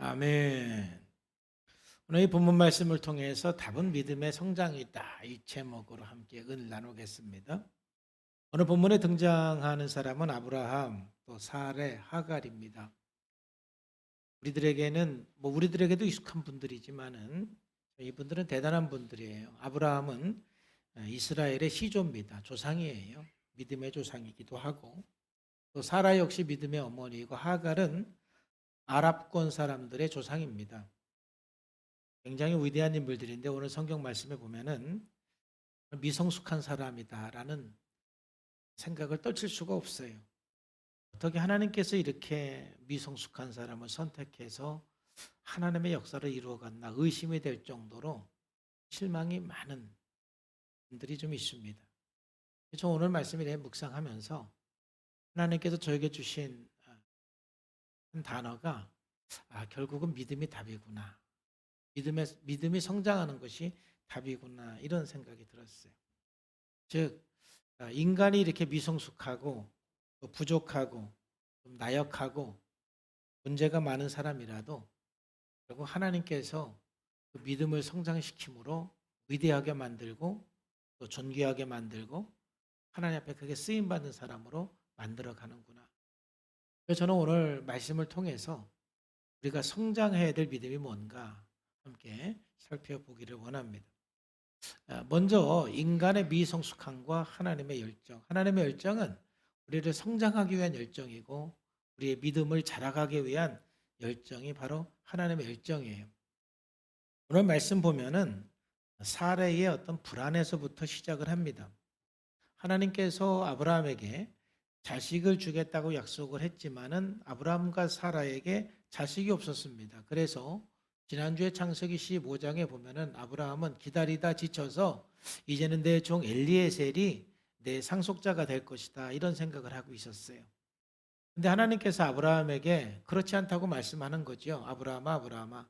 아멘. 오늘 이 본문 말씀을 통해서 답은 믿음의 성장이다. 이 제목으로 함께 은을 나누겠습니다. 오늘 본문에 등장하는 사람은 아브라함, 또 사레, 하갈입니다. 우리들에게도 익숙한 분들이지만은 이분들은 대단한 분들이에요. 아브라함은 이스라엘의 시조입니다. 조상이에요. 믿음의 조상이기도 하고, 또 사라 역시 믿음의 어머니이고, 하갈은 아랍권 사람들의 조상입니다. 굉장히 위대한 인물들인데 오늘 성경 말씀에 보면은 미성숙한 사람이다라는 생각을 떨칠 수가 없어요. 어떻게 하나님께서 이렇게 미성숙한 사람을 선택해서 하나님의 역사를 이루어갔나 의심이 될 정도로 실망이 많은 분들이 좀 있습니다. 저 오늘 말씀을 묵상하면서 하나님께서 저에게 주신 한 단어가 결국은 믿음이 답이구나. 믿음이 성장하는 것이 답이구나 이런 생각이 들었어요. 즉 인간이 이렇게 미성숙하고 또 부족하고 좀 나약하고 문제가 많은 사람이라도 결국 하나님께서 그 믿음을 성장시킴으로 위대하게 만들고 또 존귀하게 만들고 하나님 앞에 크게 쓰임 받는 사람으로 만들어 가는구나. 그래서 저는 오늘 말씀을 통해서 우리가 성장해야 될 믿음이 뭔가 함께 살펴보기를 원합니다. 먼저 인간의 미성숙함과 하나님의 열정. 하나님의 열정은 우리를 성장하기 위한 열정이고 우리의 믿음을 자라가기 위한 열정이 바로 하나님의 열정이에요. 오늘 말씀 보면은 사례의 어떤 불안에서부터 시작을 합니다. 하나님께서 아브라함에게 자식을 주겠다고 약속을 했지만은 아브라함과 사라에게 자식이 없었습니다. 그래서 지난주에 창세기 15장에 보면은 아브라함은 기다리다 지쳐서 이제는 내 종 엘리에셀이 내 상속자가 될 것이다 이런 생각을 하고 있었어요. 근데 하나님께서 아브라함에게 그렇지 않다고 말씀하는 거죠. 아브라함아 아브라함아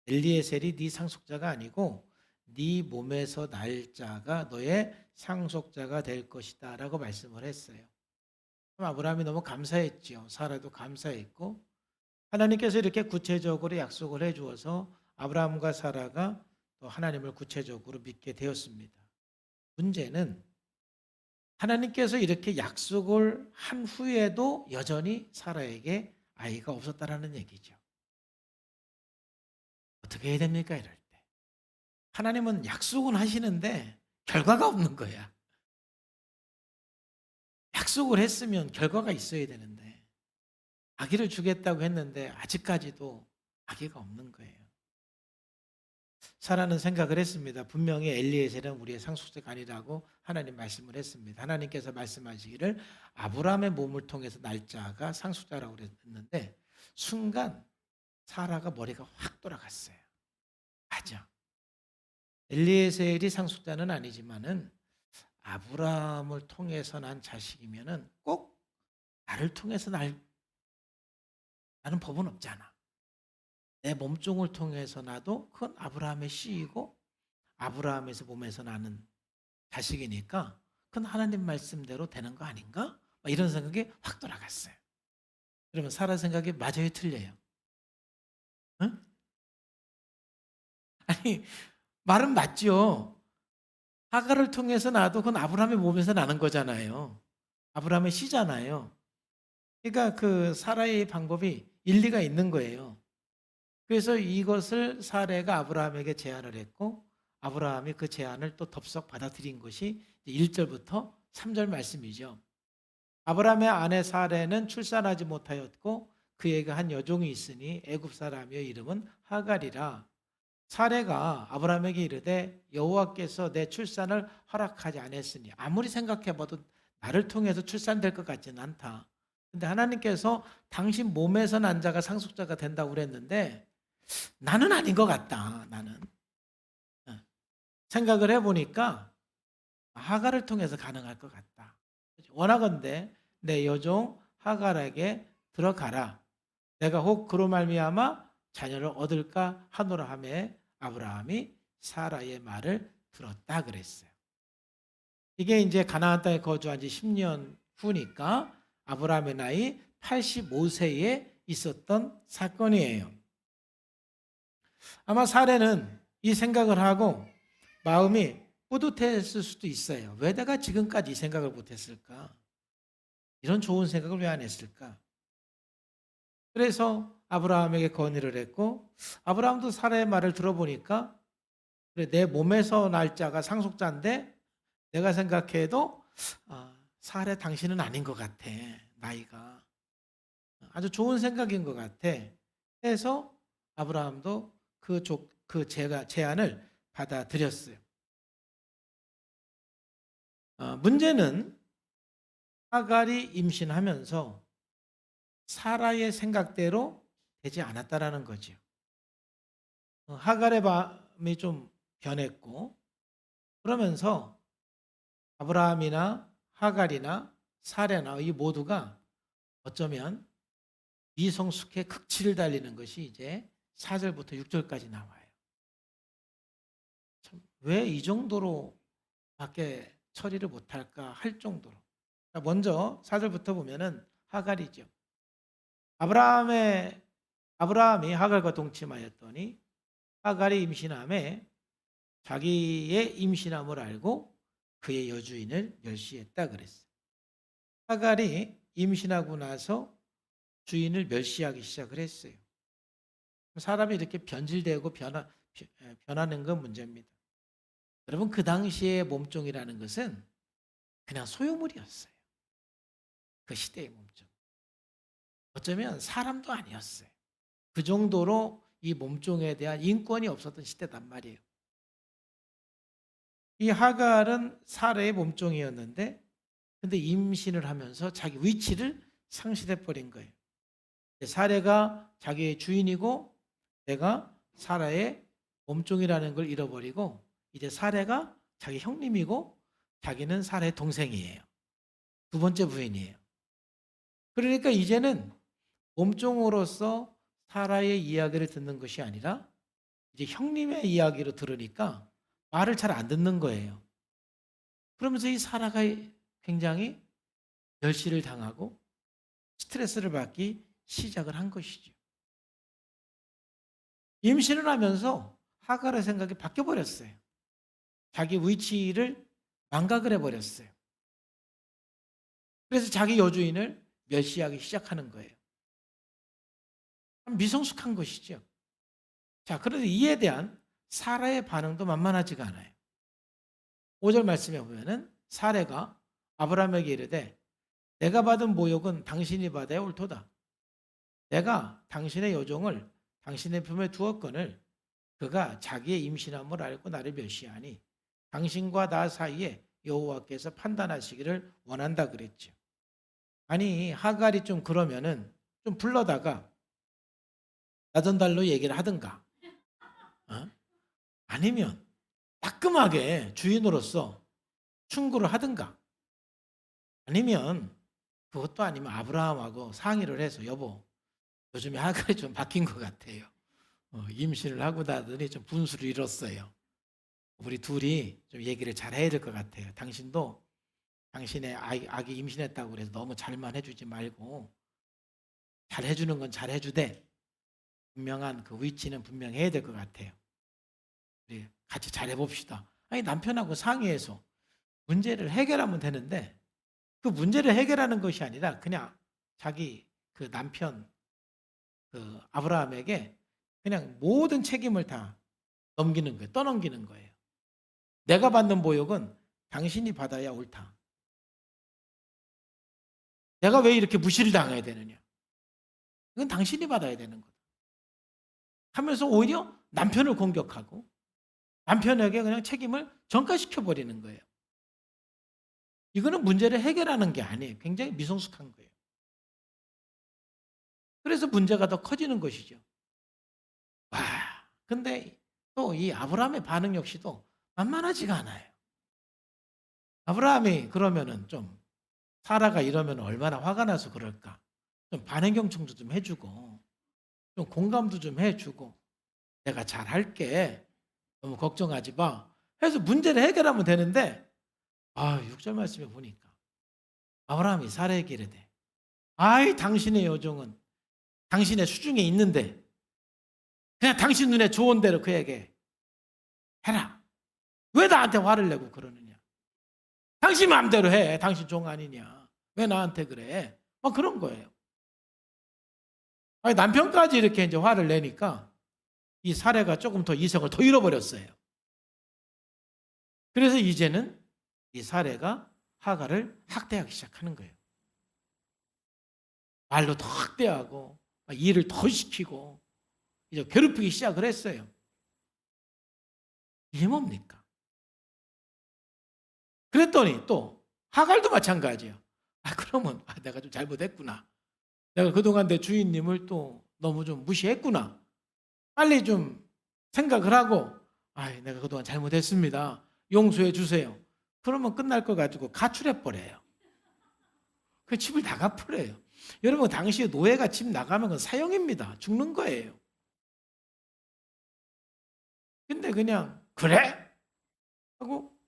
엘리에셀이 네 상속자가 아니고 네 몸에서 날 자가 너의 상속자가 될 것이다 라고 말씀을 했어요. 그럼 아브라함이 너무 감사했죠. 사라도 감사했고 하나님께서 이렇게 구체적으로 약속을 해 주어서 아브라함과 사라가 또 하나님을 구체적으로 믿게 되었습니다. 문제는 하나님께서 이렇게 약속을 한 후에도 여전히 사라에게 아이가 없었다라는 얘기죠. 어떻게 해야 됩니까? 이럴 때. 하나님은 약속은 하시는데 결과가 없는 거야. 약속을 했으면 결과가 있어야 되는데 아기를 주겠다고 했는데 아직까지도 아기가 없는 거예요. 사라는 생각을 했습니다. 분명히 엘리에셀은 우리의 상속자가 아니라고 하나님 말씀을 했습니다. 하나님께서 말씀하시기를 아브라함의 몸을 통해서 날짜가 상속자라고 그랬는데 순간 사라가 머리가 확 돌아갔어요. 맞아. 엘리에셀이 상속자는 아니지만은 아브라함을 통해서 난 자식이면은 꼭 나를 통해서 나는 법은 없잖아. 내 몸종을 통해서 나도 그건 아브라함의 씨이고 아브라함에서 몸에서 나는 자식이니까 그건 하나님 말씀대로 되는 거 아닌가? 이런 생각이 확 돌아갔어요. 그러면 사라 생각이 맞아요, 틀려요? 응? 아니 말은 맞죠. 하갈을 통해서 나도 그건 아브라함의 몸에서 나는 거잖아요. 아브라함의 씨잖아요. 그러니까 그 사라의 방법이 일리가 있는 거예요. 그래서 이것을 사레가 아브라함에게 제안을 했고 아브라함이 그 제안을 또 덥석 받아들인 것이 1절부터 3절 말씀이죠. 아브라함의 아내 사레는 출산하지 못하였고 그에게 한 여종이 있으니 애굽 사람의 이름은 하갈이라. 사레가 아브라함에게 이르되 여호와께서 내 출산을 허락하지 않았으니 아무리 생각해봐도 나를 통해서 출산될 것 같지는 않다. 근데 하나님께서 당신 몸에서 난 자가 상속자가 된다고 그랬는데 나는 아닌 것 같다. 나는 생각을 해보니까 하갈을 통해서 가능할 것 같다. 원하건대 내 여종 하갈에게 들어가라. 내가 혹 그로 말미암아 자녀를 얻을까 하노라 하매 아브라함이 사라의 말을 들었다 그랬어요. 이게 이제 가나안 땅에 거주한 지 10년 후니까 아브라함의 나이 85세에 있었던 사건이에요. 아마 사례는 이 생각을 하고 마음이 뿌듯했을 수도 있어요. 왜 내가 지금까지 이 생각을 못했을까? 이런 좋은 생각을 왜 안 했을까? 그래서 아브라함에게 건의를 했고, 아브라함도 사라의 말을 들어보니까, 그래, 내 몸에서 날 자가 상속자인데 내가 생각해도 사라 당신은 아닌 것 같아. 나이가 아주 좋은 생각인 것 같아. 해서 아브라함도 그 제안을 받아들였어요. 문제는 하갈이 임신하면서 사라의 생각대로 되지 않았다라는 거죠. 하갈의 마음이 좀 변했고, 그러면서 아브라함이나 하갈이나 사라나 이 모두가 어쩌면 미성숙의 극치를 달리는 것이 이제 4절부터 6절까지 나와요. 왜 이 정도로 밖에 처리를 못할까 할 정도로. 먼저 4절부터 보면은 하갈이죠. 아브라함이 하갈과 동침하였더니 하갈이 임신함에 자기의 임신함을 알고 그의 여주인을 멸시했다 그랬어요. 하갈이 임신하고 나서 주인을 멸시하기 시작을 했어요. 사람이 이렇게 변질되고 변하는 건 문제입니다. 여러분, 그 당시의 몸종이라는 것은 그냥 소유물이었어요. 그 시대의 몸종. 어쩌면 사람도 아니었어요. 그 정도로 이 몸종에 대한 인권이 없었던 시대단 말이에요. 이 하갈은 사라의 몸종이었는데, 근데 임신을 하면서 자기 위치를 상실해 버린 거예요. 사라가 자기의 주인이고 내가 사라의 몸종이라는 걸 잃어버리고, 이제 사라가 자기 형님이고 자기는 사라의 동생이에요. 두 번째 부인이에요. 그러니까 이제는 몸종으로서 사라의 이야기를 듣는 것이 아니라 이제 형님의 이야기로 들으니까 말을 잘 안 듣는 거예요. 그러면서 이 사라가 굉장히 멸시를 당하고 스트레스를 받기 시작을 한 것이죠. 임신을 하면서 하갈의 생각이 바뀌어버렸어요. 자기 위치를 망각을 해버렸어요. 그래서 자기 여주인을 멸시하기 시작하는 거예요. 미성숙한 것이죠. 자, 그런데 이에 대한 사라의 반응도 만만하지가 않아요. 5절 말씀에 보면은 사라가 아브라함에게 이르되 내가 받은 모욕은 당신이 받아야 옳도다. 내가 당신의 여종을 당신의 품에 두었거늘 그가 자기의 임신함을 알고 나를 멸시하니 당신과 나 사이에 여호와께서 판단하시기를 원한다 그랬죠. 아니, 하갈이 좀 그러면은 좀 불러다가 나전달로 얘기를 하든가, 아니면 따끔하게 주인으로서 충고를 하든가, 아니면 그것도 아니면 아브라함하고 상의를 해서 여보, 요즘에 하갈이 좀 바뀐 것 같아요. 임신을 하고 나더니 좀 분수를 잃었어요. 우리 둘이 좀 얘기를 잘 해야 될 것 같아요. 당신도 당신의 아기 임신했다고 그래서 너무 잘만 해주지 말고 잘 해주는 건 잘 해주되 분명한 그 위치는 분명히 해야 될 것 같아요. 우리 같이 잘 해봅시다. 아니, 남편하고 상의해서 문제를 해결하면 되는데 그 문제를 해결하는 것이 아니라 그냥 자기 그 남편 그 아브라함에게 그냥 모든 책임을 다 넘기는 거예요. 떠넘기는 거예요. 내가 받는 모욕은 당신이 받아야 옳다. 내가 왜 이렇게 무시를 당해야 되느냐. 이건 당신이 받아야 되는 거다. 하면서 오히려 남편을 공격하고 남편에게 그냥 책임을 전가시켜버리는 거예요. 이거는 문제를 해결하는 게 아니에요. 굉장히 미성숙한 거예요. 그래서 문제가 더 커지는 것이죠. 와, 근데 또 이 아브라함의 반응 역시도 만만하지가 않아요. 아브라함이 그러면은 좀 사라가 이러면 얼마나 화가 나서 그럴까? 좀 반응경 청도 좀 해주고 좀 공감도 좀 해주고 내가 잘할게. 너무 걱정하지 마. 해서 문제를 해결하면 되는데 6절 말씀에 보니까 아브라함이 사라에게 이르되 아이 당신의 여종은 당신의 수중에 있는데 그냥 당신 눈에 좋은 대로 그에게 해라. 왜 나한테 화를 내고 그러느냐? 당신 마음대로 해. 당신 종 아니냐? 왜 나한테 그래? 막 그런 거예요. 아니, 남편까지 이렇게 이제 화를 내니까 이 사례가 조금 더 이성을 더 잃어버렸어요. 그래서 이제는 이 사례가 하갈을 학대하기 시작하는 거예요. 말로 더 학대하고 일을 더 시키고 이제 괴롭히기 시작을 했어요. 이게 뭡니까? 그랬더니 또 하갈도 마찬가지예요. 그러면 내가 좀 잘못했구나. 내가 그동안 내 주인님을 또 너무 좀 무시했구나. 빨리 좀 생각을 하고 내가 그동안 잘못했습니다. 용서해 주세요. 그러면 끝날 거 가지고 가출해 버려요. 그 집을 나가버려요. 여러분, 당시에 노예가 집 나가면 그건 사형입니다. 죽는 거예요. 근데 그냥 그래? 하고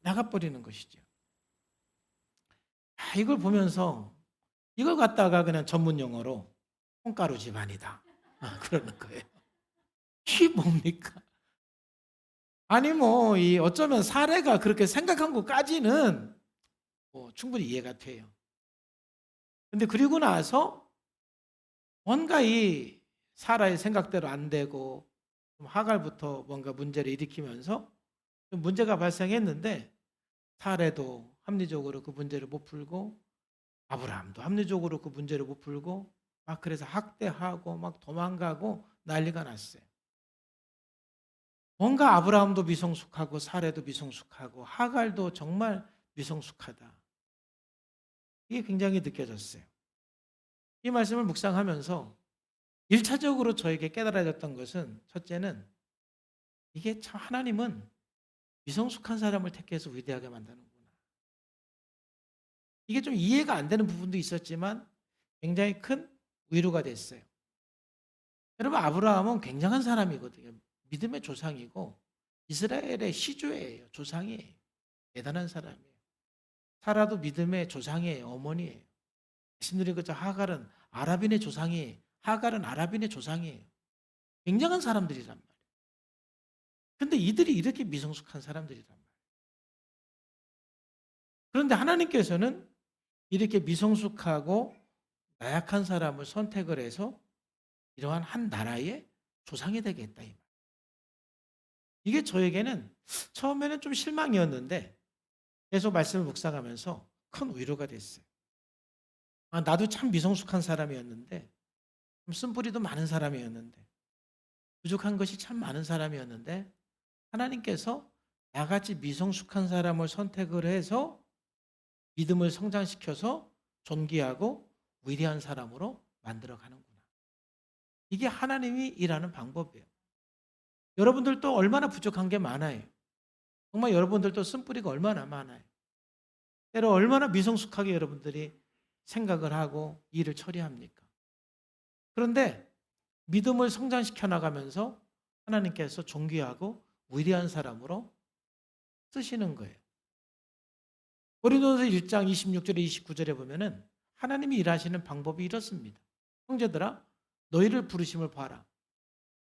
나가버리는 것이죠. 이걸 보면서 이걸 갖다가 그냥 전문 용어로 콩가루 집안이다. 그러는 거예요. 이게 뭡니까? 아니 어쩌면 사례가 그렇게 생각한 것까지는 충분히 이해가 돼요. 근데 그리고 나서 뭔가 이 사라의 생각대로 안 되고 하갈부터 뭔가 문제를 일으키면서 좀 문제가 발생했는데 사례도 합리적으로 그 문제를 못 풀고 아브라함도 합리적으로 그 문제를 못 풀고 막 그래서 학대하고 막 도망가고 난리가 났어요. 뭔가 아브라함도 미성숙하고 사례도 미성숙하고 하갈도 정말 미성숙하다. 이게 굉장히 느껴졌어요. 이 말씀을 묵상하면서 1차적으로 저에게 깨달아졌던 것은, 첫째는 이게 참 하나님은 미성숙한 사람을 택해서 위대하게 만드는구나. 이게 좀 이해가 안 되는 부분도 있었지만 굉장히 큰 위로가 됐어요. 여러분, 아브라함은 굉장한 사람이거든요. 믿음의 조상이고 이스라엘의 시조예요. 조상이에요. 대단한 사람이에요. 사라도 믿음의 조상이에요. 어머니예요. 신들이 그저 하갈은 아랍인의 조상이에요. 하갈은 아랍인의 조상이에요. 굉장한 사람들이란 말이에요. 근데 이들이 이렇게 미성숙한 사람들이란 말이에요. 그런데 하나님께서는 이렇게 미성숙하고 나약한 사람을 선택을 해서 이러한 한 나라의 조상이 되겠다. 이 말. 이게 저에게는 처음에는 좀 실망이었는데 계속 말씀을 묵상하면서 큰 위로가 됐어요. 나도 참 미성숙한 사람이었는데, 좀 쓴뿌리도 많은 사람이었는데, 부족한 것이 참 많은 사람이었는데 하나님께서 나같이 미성숙한 사람을 선택을 해서 믿음을 성장시켜서 존귀하고 위대한 사람으로 만들어가는구나. 이게 하나님이 일하는 방법이에요. 여러분들도 얼마나 부족한 게 많아요. 정말 여러분들도 쓴뿌리가 얼마나 많아요. 때로 얼마나 미성숙하게 여러분들이 생각을 하고 일을 처리합니까? 그런데 믿음을 성장시켜 나가면서 하나님께서 존귀하고 위대한 사람으로 쓰시는 거예요. 고린도서 1장 26절에 29절에 보면은 하나님이 일하시는 방법이 이렇습니다. 형제들아, 너희를 부르심을 봐라.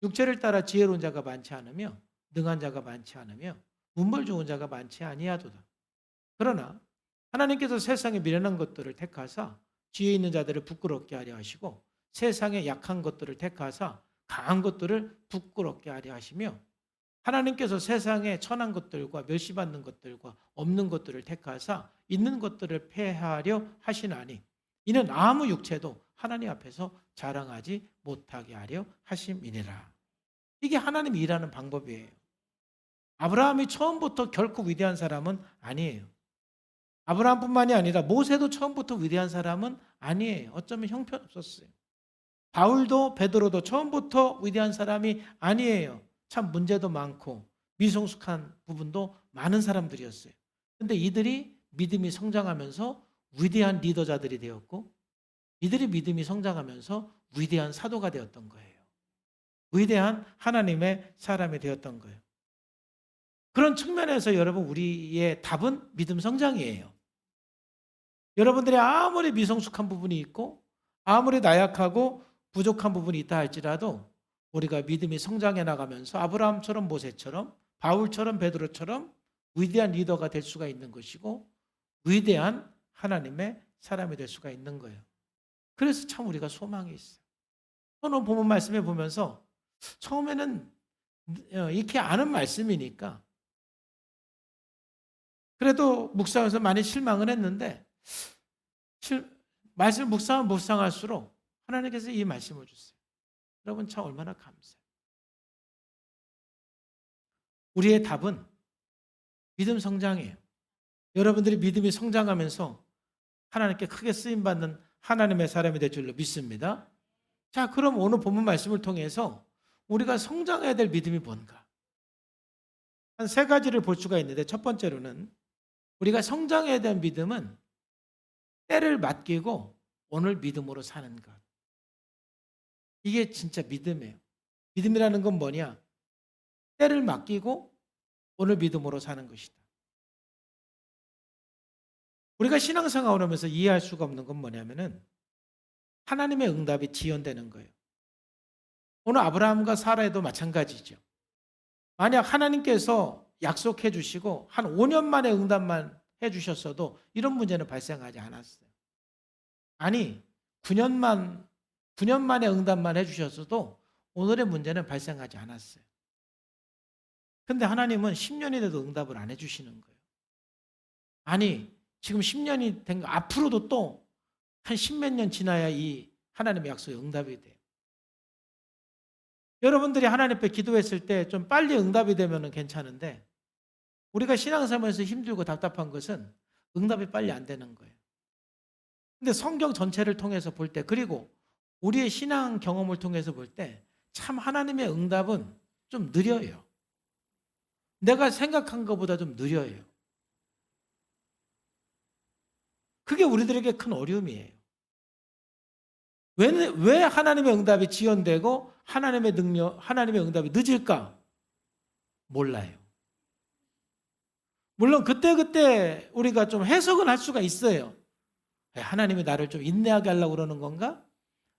육체를 따라 지혜로운 자가 많지 않으며 능한 자가 많지 않으며 문벌 좋은 자가 많지 아니하도다. 그러나 하나님께서 세상에 미련한 것들을 택하사 지혜 있는 자들을 부끄럽게 하려 하시고 세상에 약한 것들을 택하사 강한 것들을 부끄럽게 하려 하시며 하나님께서 세상에 천한 것들과 멸시받는 것들과 없는 것들을 택하사 있는 것들을 폐하려 하시나니 이는 아무 육체도 하나님 앞에서 자랑하지 못하게 하려 하심이니라. 이게 하나님이 일하는 방법이에요. 아브라함이 처음부터 결코 위대한 사람은 아니에요. 아브라함뿐만이 아니라 모세도 처음부터 위대한 사람은 아니에요. 어쩌면 형편없었어요. 바울도 베드로도 처음부터 위대한 사람이 아니에요. 참 문제도 많고 미성숙한 부분도 많은 사람들이었어요. 근데 이들이 믿음이 성장하면서 위대한 리더자들이 되었고 이들이 믿음이 성장하면서 위대한 사도가 되었던 거예요. 위대한 하나님의 사람이 되었던 거예요. 그런 측면에서 여러분, 우리의 답은 믿음 성장이에요. 여러분들이 아무리 미성숙한 부분이 있고 아무리 나약하고 부족한 부분이 있다 할지라도 우리가 믿음이 성장해 나가면서 아브라함처럼 모세처럼 바울처럼 베드로처럼 위대한 리더가 될 수가 있는 것이고 위대한 하나님의 사람이 될 수가 있는 거예요. 그래서 참 우리가 소망이 있어요. 오늘 본문 말씀에 보면서 처음에는 익히 아는 말씀이니까 그래도 묵상해서 많이 실망은 했는데 말씀을 묵상하면 묵상할수록 하나님께서 이 말씀을 주세요. 여러분 참 얼마나 감사해요. 우리의 답은 믿음 성장이에요. 여러분들이 믿음이 성장하면서 하나님께 크게 쓰임받는 하나님의 사람이 될 줄로 믿습니다. 자, 그럼 오늘 본문 말씀을 통해서 우리가 성장해야 될 믿음이 뭔가? 한 세 가지를 볼 수가 있는데 첫 번째로는 우리가 성장해야 될 믿음은 때를 맡기고 오늘 믿음으로 사는 것. 이게 진짜 믿음이에요. 믿음이라는 건 뭐냐? 때를 맡기고 오늘 믿음으로 사는 것이다. 우리가 신앙생활을 하면서 이해할 수가 없는 건 뭐냐면은 하나님의 응답이 지연되는 거예요. 오늘 아브라함과 사라에도 마찬가지죠. 만약 하나님께서 약속해 주시고 한 5년 만에 응답만 해 주셨어도 이런 문제는 발생하지 않았어요. 아니 9년 만에 응답만 해 주셨어도 오늘의 문제는 발생하지 않았어요. 근데 하나님은 10년이 돼도 응답을 안 해 주시는 거예요. 아니 지금 10년이 된 거 앞으로도 또 한 10몇 년 지나야 이 하나님의 약속이 응답이 돼요. 여러분들이 하나님 앞에 기도했을 때 좀 빨리 응답이 되면 괜찮은데 우리가 신앙생활에서 힘들고 답답한 것은 응답이 빨리 안 되는 거예요. 근데 성경 전체를 통해서 볼 때 그리고 우리의 신앙 경험을 통해서 볼 때 참 하나님의 응답은 좀 느려요. 내가 생각한 것보다 좀 느려요. 그게 우리들에게 큰 어려움이에요. 왜 하나님의 응답이 지연되고 하나님의 응답이 늦을까? 몰라요. 물론 그때 우리가 좀 해석은 할 수가 있어요. 하나님이 나를 좀 인내하게 하려고 그러는 건가?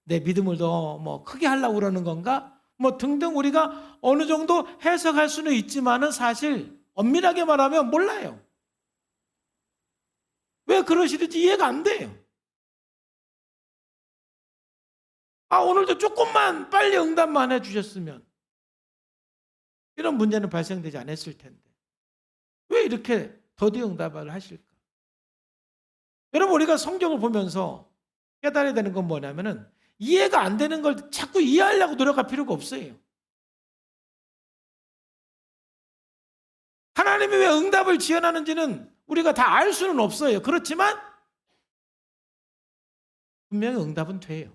내 믿음을 더 크게 하려고 그러는 건가? 등등 우리가 어느 정도 해석할 수는 있지만은 사실 엄밀하게 말하면 몰라요. 왜 그러시는지 이해가 안 돼요. 오늘도 조금만 빨리 응답만 해주셨으면 이런 문제는 발생되지 않았을 텐데 왜 이렇게 더디 응답을 하실까? 여러분 우리가 성경을 보면서 깨달아야 되는 건 뭐냐면은 이해가 안 되는 걸 자꾸 이해하려고 노력할 필요가 없어요. 하나님이 왜 응답을 지연하는지는 우리가 다 알 수는 없어요. 그렇지만 분명히 응답은 돼요.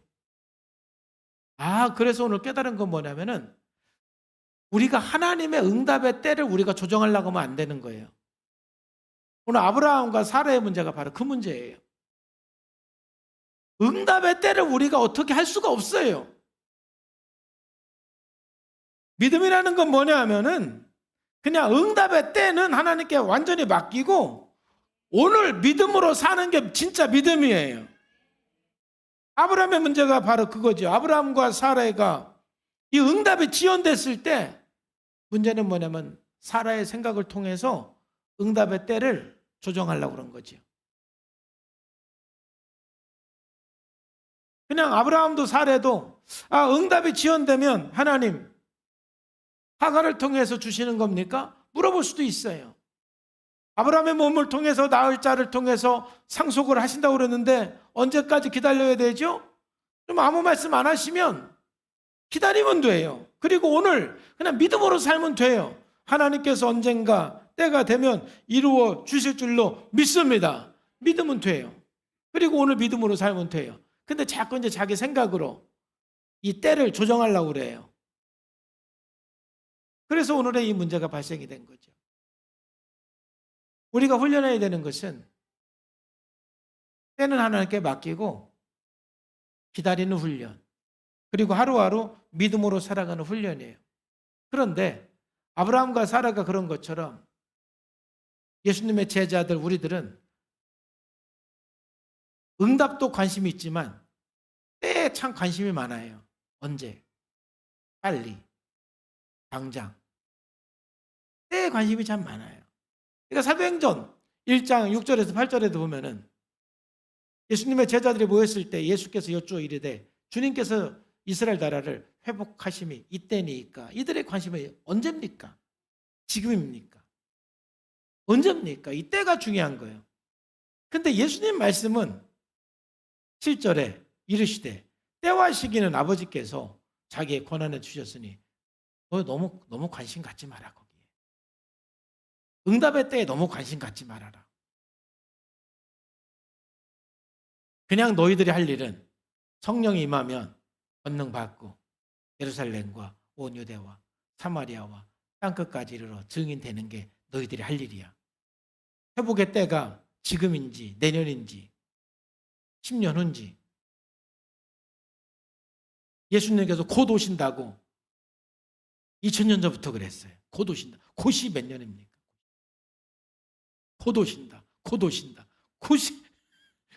그래서 오늘 깨달은 건 뭐냐면은 우리가 하나님의 응답의 때를 우리가 조정하려고 하면 안 되는 거예요. 오늘 아브라함과 사라의 문제가 바로 그 문제예요. 응답의 때를 우리가 어떻게 할 수가 없어요. 믿음이라는 건 뭐냐 하면은 그냥 응답의 때는 하나님께 완전히 맡기고 오늘 믿음으로 사는 게 진짜 믿음이에요. 아브라함의 문제가 바로 그거죠. 아브라함과 사라가 이 응답이 지연됐을 때 문제는 뭐냐면 사라의 생각을 통해서 응답의 때를 조정하려고 그런 거죠. 그냥 아브라함도 사라도 응답이 지연되면 하나님 하갈을 통해서 주시는 겁니까? 물어볼 수도 있어요. 아브라함의 몸을 통해서 낳을 자를 통해서 상속을 하신다고 그랬는데 언제까지 기다려야 되죠? 좀 아무 말씀 안 하시면 기다리면 돼요. 그리고 오늘 그냥 믿음으로 살면 돼요. 하나님께서 언젠가 때가 되면 이루어 주실 줄로 믿습니다. 믿으면 돼요. 그리고 오늘 믿음으로 살면 돼요. 근데 자꾸 이제 자기 생각으로 이 때를 조정하려고 그래요. 그래서 오늘의 이 문제가 발생이 된 거죠. 우리가 훈련해야 되는 것은 때는 하나님께 맡기고 기다리는 훈련, 그리고 하루하루 믿음으로 살아가는 훈련이에요. 그런데 아브라함과 사라가 그런 것처럼 예수님의 제자들 우리들은 응답도 관심이 있지만 때에 참 관심이 많아요. 언제? 빨리, 당장. 때에 관심이 참 많아요. 그러니까 사도행전 1장 6절에서 8절에도 보면은 예수님의 제자들이 모였을 때 예수께서 여쭈어 이르되 주님께서 이스라엘 나라를 회복하심이 이때니까. 이들의 관심이 언제입니까? 지금입니까? 언제입니까? 이때가 중요한 거예요. 근데 예수님 말씀은 7절에 이르시되 때와 시기는 아버지께서 자기의 권한에 주셨으니 너 너무 관심 갖지 마라 거기에. 응답의 때에 너무 관심 갖지 말아라. 그냥 너희들이 할 일은 성령이 임하면 권능 받고 예루살렘과 온 유대와 사마리아와 땅끝까지 이르러 증인되는 게 너희들이 할 일이야. 회복의 때가 지금인지 내년인지 10년 후인지. 예수님께서 곧 오신다고 2000년 전부터 그랬어요. 곧 오신다. 곧이 몇 년입니까? 곧 오신다. 곧 오신다. 곧이.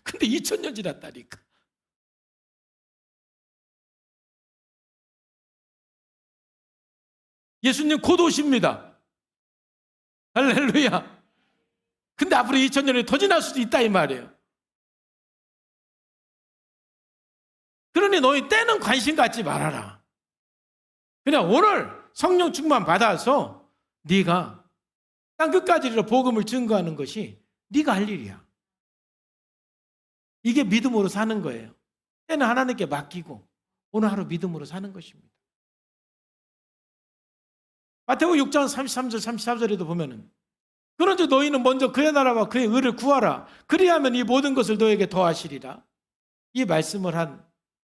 근데 2000년 지났다니까. 예수님 곧 오십니다. 할렐루야. 근데 앞으로 2000년이 더 지날 수도 있다 이 말이에요. 그러니 너희 때는 관심 갖지 말아라. 그냥 오늘 성령 충만 받아서 네가 땅끝까지 이르러 복음을 증거하는 것이 네가 할 일이야. 이게 믿음으로 사는 거예요. 때는 하나님께 맡기고 오늘 하루 믿음으로 사는 것입니다. 마태복음 6장 33절 34절에도 보면은 그런즉 너희는 먼저 그의 나라와 그의 의를 구하라. 그리하면 이 모든 것을 너에게 더하시리라. 이 말씀을 한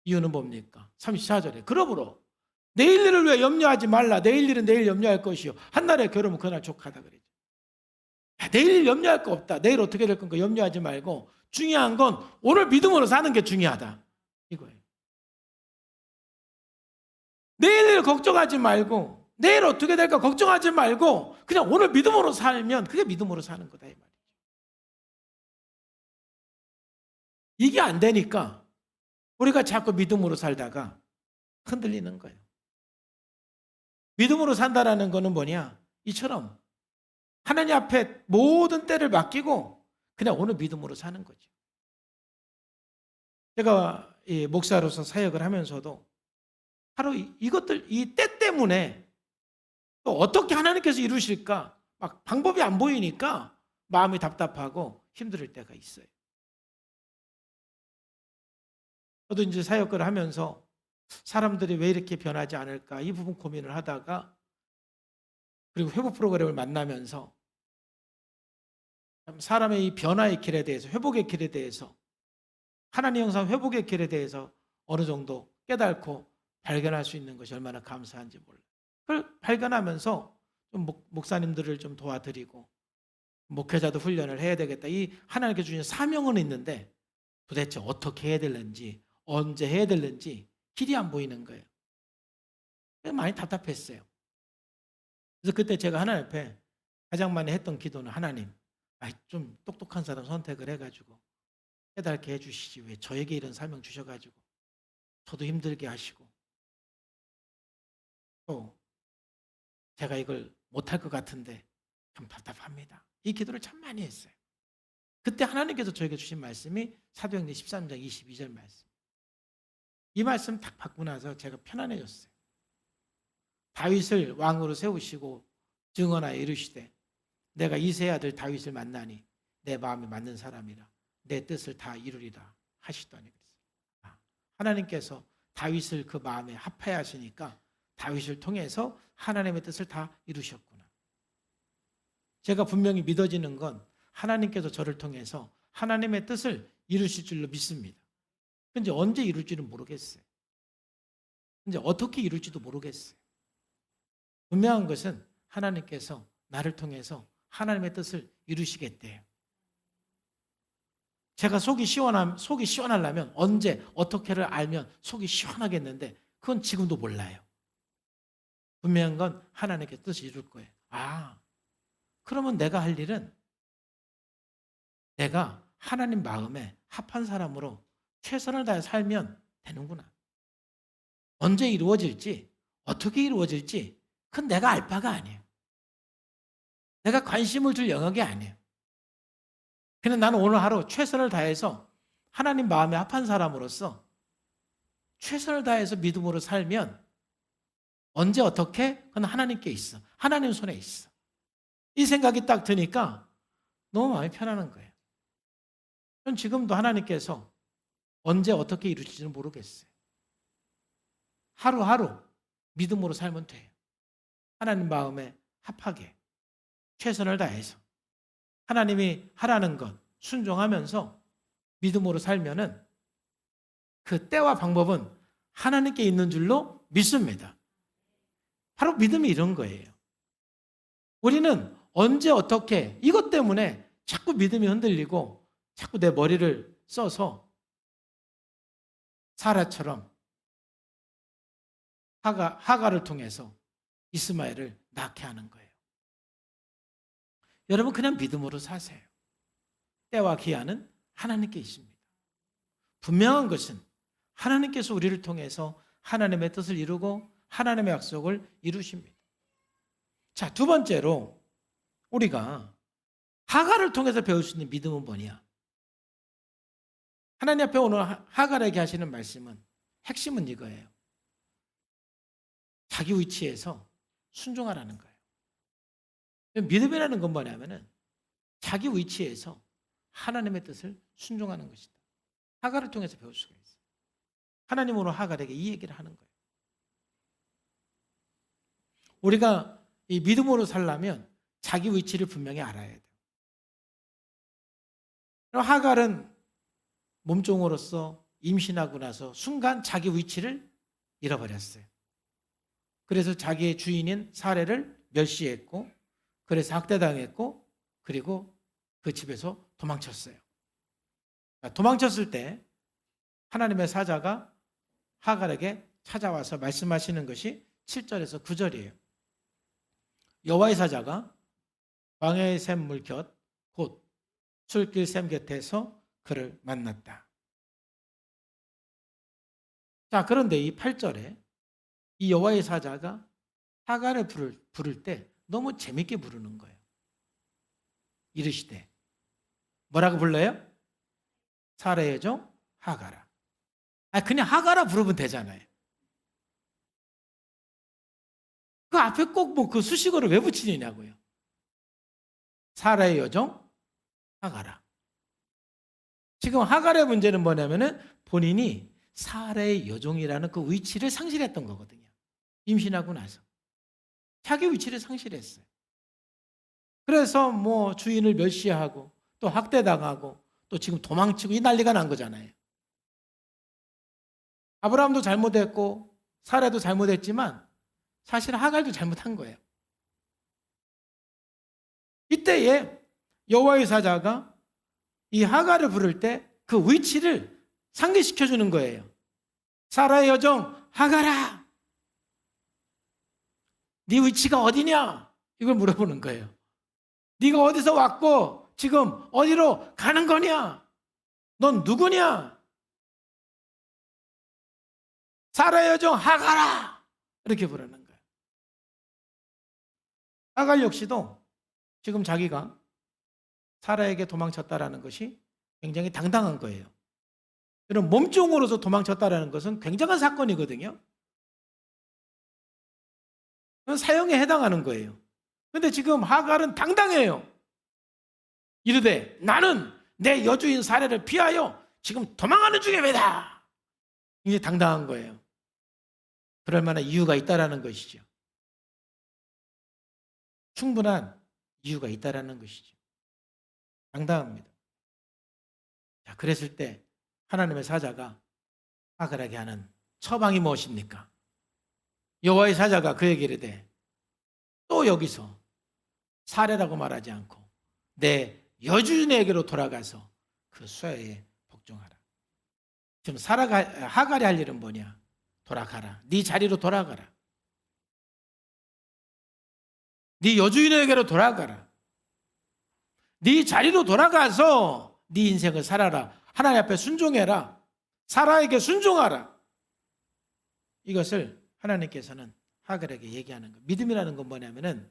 이유는 뭡니까? 34절에 그러므로 내일 일을 왜 염려하지 말라. 내일 일은 내일 염려할 것이요 한날의 괴로움은 그날 족하다 그랬죠. 내일 일 염려할 거 없다. 내일 어떻게 될 건가 염려하지 말고 중요한 건 오늘 믿음으로 사는 게 중요하다. 이거예요. 내일 일 걱정하지 말고 내일 어떻게 될까 걱정하지 말고 그냥 오늘 믿음으로 살면 그게 믿음으로 사는 거다 이 말이죠. 이게 안 되니까 우리가 자꾸 믿음으로 살다가 흔들리는 거예요. 믿음으로 산다라는 거는 뭐냐? 이처럼 하나님 앞에 모든 때를 맡기고 그냥 오늘 믿음으로 사는 거죠. 제가 이 목사로서 사역을 하면서도 바로 이것들 이 때 때문에 또 어떻게 하나님께서 이루실까 막 방법이 안 보이니까 마음이 답답하고 힘들 때가 있어요. 저도 이제 사역을 하면서 사람들이 왜 이렇게 변하지 않을까 이 부분 고민을 하다가 그리고 회복 프로그램을 만나면서 사람의 이 변화의 길에 대해서 회복의 길에 대해서 하나님 형상 회복의 길에 대해서 어느 정도 깨닫고 발견할 수 있는 것이 얼마나 감사한지 몰라요. 그걸 발견하면서 좀 목사님들을 좀 도와드리고 목회자도 훈련을 해야 되겠다. 이 하나님께 주신 사명은 있는데 도대체 어떻게 해야 되는지 언제 해야 되는지 길이 안 보이는 거예요. 많이 답답했어요. 그래서 그때 제가 하나님 앞에 가장 많이 했던 기도는 하나님 좀 똑똑한 사람 선택을 해가지고 깨닫게 해주시지 왜 저에게 이런 사명 주셔가지고 저도 힘들게 하시고 또 제가 이걸 못할 것 같은데 좀 답답합니다. 이 기도를 참 많이 했어요. 그때 하나님께서 저에게 주신 말씀이 사도행전 13장 22절 말씀. 이 말씀 딱 받고 나서 제가 편안해졌어요. 다윗을 왕으로 세우시고 증언하여 이르시되 내가 이새의 아들 다윗을 만나니 내 마음에 맞는 사람이라 내 뜻을 다 이루리라 하시더니 그랬어요. 하나님께서 다윗을 그 마음에 합하여 하시니까 다윗을 통해서 하나님의 뜻을 다 이루셨구나. 제가 분명히 믿어지는 건 하나님께서 저를 통해서 하나님의 뜻을 이루실 줄로 믿습니다. 근데 언제 이룰지는 모르겠어요. 이제 어떻게 이룰지도 모르겠어요. 분명한 것은 하나님께서 나를 통해서 하나님의 뜻을 이루시겠대요. 제가 속이 시원하려면 언제 어떻게를 알면 속이 시원하겠는데 그건 지금도 몰라요. 분명한 건 하나님께 뜻을 이룰 거예요. 그러면 내가 할 일은 내가 하나님 마음에 합한 사람으로 최선을 다해 살면 되는구나. 언제 이루어질지 어떻게 이루어질지 그건 내가 알 바가 아니에요. 내가 관심을 줄 영역이 아니에요. 그냥 나는 오늘 하루 최선을 다해서 하나님 마음에 합한 사람으로서 최선을 다해서 믿음으로 살면 언제 어떻게? 그건 하나님께 있어. 하나님 손에 있어. 이 생각이 딱 드니까 너무 마음이 편안한 거예요. 전 지금도 하나님께서 언제 어떻게 이루실지는 모르겠어요. 하루하루 믿음으로 살면 돼요. 하나님 마음에 합하게 최선을 다해서 하나님이 하라는 것 순종하면서 믿음으로 살면은 그 때와 방법은 하나님께 있는 줄로 믿습니다. 바로 믿음이 이런 거예요. 우리는 언제 어떻게 이것 때문에 자꾸 믿음이 흔들리고 자꾸 내 머리를 써서 사라처럼 하가를 통해서 이스마엘을 낳게 하는 거예요. 여러분 그냥 믿음으로 사세요. 때와 기한은 하나님께 있습니다. 분명한 것은 하나님께서 우리를 통해서 하나님의 뜻을 이루고 하나님의 약속을 이루십니다. 자, 두 번째로 우리가 하가를 통해서 배울 수 있는 믿음은 뭐냐? 하나님 앞에 오늘 하갈에게 하시는 말씀은 핵심은 이거예요. 자기 위치에서 순종하라는 거예요. 믿음이라는 건 뭐냐면은 자기 위치에서 하나님의 뜻을 순종하는 것이다. 하갈을 통해서 배울 수가 있어요. 하나님 오늘 하갈에게 이 얘기를 하는 거예요. 우리가 이 믿음으로 살려면 자기 위치를 분명히 알아야 돼요. 하갈은 몸종으로서 임신하고 나서 순간 자기 위치를 잃어버렸어요. 그래서 자기의 주인인 사레를 멸시했고 그래서 학대당했고 그리고 그 집에서 도망쳤어요. 도망쳤을 때 하나님의 사자가 하갈에게 찾아와서 말씀하시는 것이 7절에서 9절이에요. 여호와의 사자가 광야의 샘물 곁 곧 술길 샘 곁에서 그를 만났다. 자, 그런데 이 8절에 이 여호와의 사자가 하갈을 부를 때 너무 재밌게 부르는 거예요. 이르시되 뭐라고 불러요? 사라의 종 하갈아. 그냥 하갈아 부르면 되잖아요. 그 앞에 꼭 뭐 그 수식어를 왜 붙이느냐고요. 사라의 여종 하갈아. 지금 하갈의 문제는 뭐냐면은 본인이 사라의 여종이라는 그 위치를 상실했던 거거든요. 임신하고 나서 자기 위치를 상실했어요. 그래서 뭐 주인을 멸시하고 또 학대당하고 또 지금 도망치고 이 난리가 난 거잖아요. 아브라함도 잘못했고 사라도 잘못했지만 사실 하갈도 잘못한 거예요. 이때에 여호와의 사자가 이 하갈을 부를 때 그 위치를 상기시켜 주는 거예요. 사라의 여종 하갈아, 네 위치가 어디냐? 이걸 물어보는 거예요. 네가 어디서 왔고 지금 어디로 가는 거냐? 넌 누구냐? 사라의 여종 하갈아, 이렇게 부르는 거예요. 하갈 역시도 지금 자기가 사라에게 도망쳤다라는 것이 굉장히 당당한 거예요. 이런 몸종으로서 도망쳤다라는 것은 굉장한 사건이거든요. 그건 사형에 해당하는 거예요. 그런데 지금 하갈은 당당해요. 이르되 나는 내 여주인 사라를 피하여 지금 도망하는 중입니다. 이게 당당한 거예요. 그럴 만한 이유가 있다라는 것이죠. 충분한 이유가 있다라는 것이죠. 당당합니다. 자, 그랬을 때 하나님의 사자가 하갈에게 하는 처방이 무엇입니까? 여호와의 사자가 그에게 이르되 또 여기서 사례라고 말하지 않고 내 여주인에게로 돌아가서 그 수하에 복종하라. 지금 하갈이 할 일은 뭐냐? 돌아가라. 네 자리로 돌아가라. 네 여주인에게로 돌아가라. 네 자리로 돌아가서 네 인생을 살아라. 하나님 앞에 순종해라. 사라에게 순종하라. 이것을 하나님께서는 하갈에게 얘기하는 거예요. 믿음이라는 건 뭐냐면은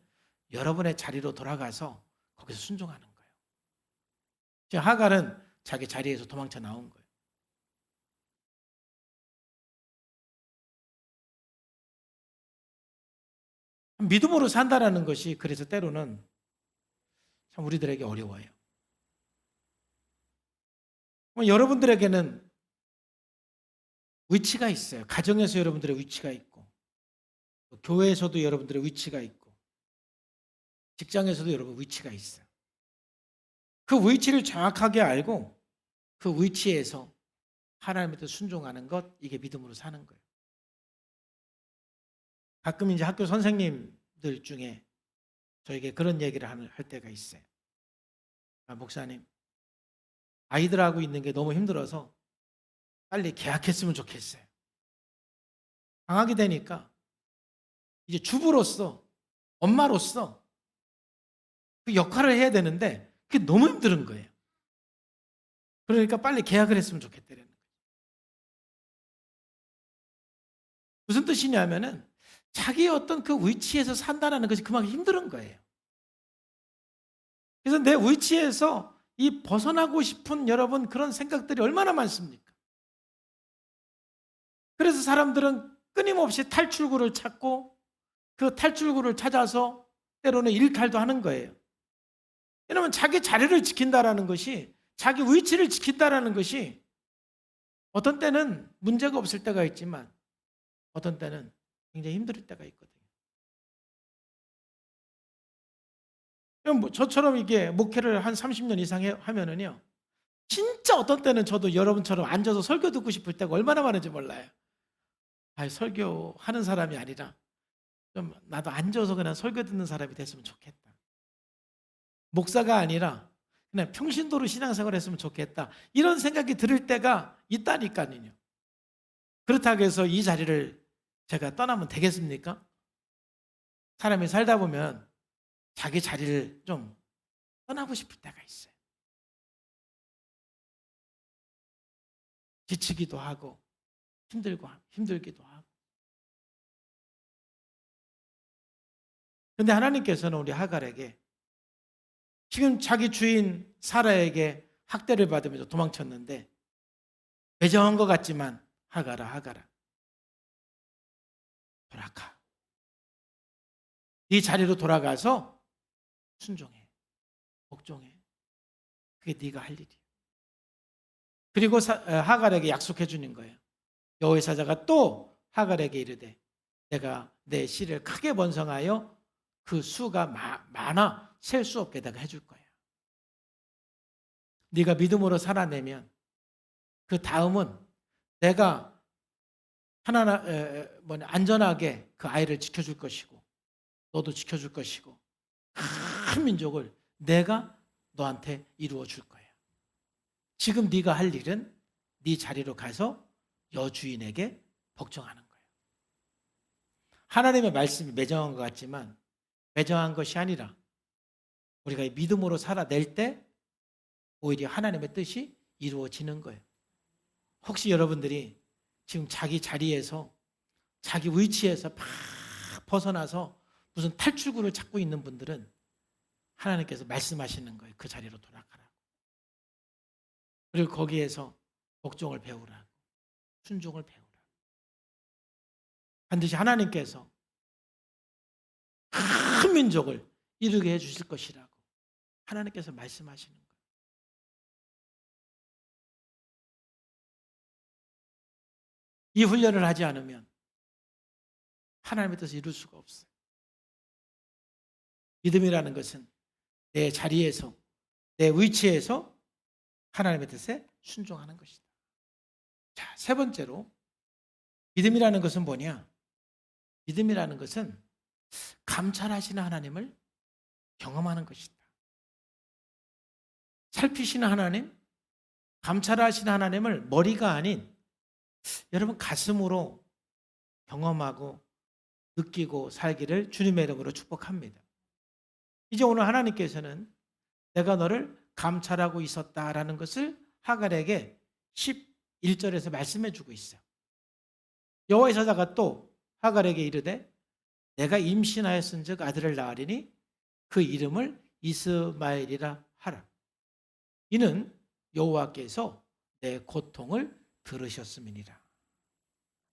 여러분의 자리로 돌아가서 거기서 순종하는 거예요. 지금 하갈은 자기 자리에서 도망쳐 나온 거예요. 믿음으로 산다라는 것이 그래서 때로는 참 우리들에게 어려워요. 여러분들에게는 위치가 있어요. 가정에서 여러분들의 위치가 있고, 교회에서도 여러분들의 위치가 있고, 직장에서도 여러분 위치가 있어요. 그 위치를 정확하게 알고 그 위치에서 하나님한테 순종하는 것, 이게 믿음으로 사는 거예요. 가끔 이제 학교 선생님들 중에 저에게 그런 얘기를 할 때가 있어요. 목사님, 아이들하고 있는 게 너무 힘들어서 빨리 계약했으면 좋겠어요. 방학이 되니까 이제 주부로서, 엄마로서 그 역할을 해야 되는데 그게 너무 힘든 거예요. 그러니까 빨리 계약을 했으면 좋겠다는 거예요. 무슨 뜻이냐면은 자기의 어떤 그 위치에서 산다는 것이 그만큼 힘든 거예요. 그래서 내 위치에서 이 벗어나고 싶은 여러분 그런 생각들이 얼마나 많습니까? 그래서 사람들은 끊임없이 탈출구를 찾고 그 탈출구를 찾아서 때로는 일탈도 하는 거예요. 왜냐하면 자기 자리를 지킨다라는 것이, 자기 위치를 지킨다라는 것이 어떤 때는 문제가 없을 때가 있지만 어떤 때는 굉장히 힘들 때가 있거든요. 저처럼 이게 목회를 한 30년 이상 하면은요, 진짜 어떤 때는 저도 여러분처럼 앉아서 설교 듣고 싶을 때가 얼마나 많은지 몰라요. 설교하는 사람이 아니라 좀 나도 앉아서 그냥 설교 듣는 사람이 됐으면 좋겠다. 목사가 아니라 그냥 평신도로 신앙생활 했으면 좋겠다. 이런 생각이 들을 때가 있다니까요. 그렇다고 해서 이 자리를 제가 떠나면 되겠습니까? 사람이 살다 보면 자기 자리를 좀 떠나고 싶을 때가 있어요. 지치기도 하고 힘들기도 하고. 그런데 하나님께서는 우리 하갈에게 지금 자기 주인 사라에게 학대를 받으면서 도망쳤는데 매정한 것 같지만 하갈아 돌아가. 네 자리로 돌아가서 순종해. 복종해. 그게 네가 할 일이야. 그리고 하갈에게 약속해 주는 거예요. 여호와의 사자가 또 하갈에게 이르되 내가 내 씨를 크게 번성하여 그 수가 많아 셀 수 없게 내가 해줄 거야. 네가 믿음으로 살아내면 그 다음은 내가 안전하게 그 아이를 지켜줄 것이고 너도 지켜줄 것이고 큰 민족을 내가 너한테 이루어 줄 거야. 지금 네가 할 일은 네 자리로 가서 여주인에게 복종하는 거예요. 하나님의 말씀이 매정한 것 같지만 매정한 것이 아니라 우리가 믿음으로 살아낼 때 오히려 하나님의 뜻이 이루어지는 거예요. 혹시 여러분들이 지금 자기 자리에서 자기 위치에서 팍 벗어나서 무슨 탈출구를 찾고 있는 분들은 하나님께서 말씀하시는 거예요. 그 자리로 돌아가라고. 그리고 거기에서 복종을 배우라고. 순종을 배우라고. 반드시 하나님께서 큰 민족을 이루게 해주실 것이라고 하나님께서 말씀하시는 거예요. 이 훈련을 하지 않으면 하나님의 뜻을 이룰 수가 없어요. 믿음이라는 것은 내 자리에서, 내 위치에서 하나님의 뜻에 순종하는 것이다. 자, 세 번째로 믿음이라는 것은 뭐냐? 믿음이라는 것은 감찰하시는 하나님을 경험하는 것이다. 살피시는 하나님, 감찰하시는 하나님을 머리가 아닌 여러분 가슴으로 경험하고 느끼고 살기를 주님의 이름으로 축복합니다. 이제 오늘 하나님께서는 내가 너를 감찰하고 있었다라는 것을 하갈에게 11절에서 말씀해 주고 있어요. 여호와의 사자가 또 하갈에게 이르되 내가 임신하였은즉 아들을 낳으리니 그 이름을 이스마엘이라 하라. 이는 여호와께서 내 고통을 들으셨음이니라.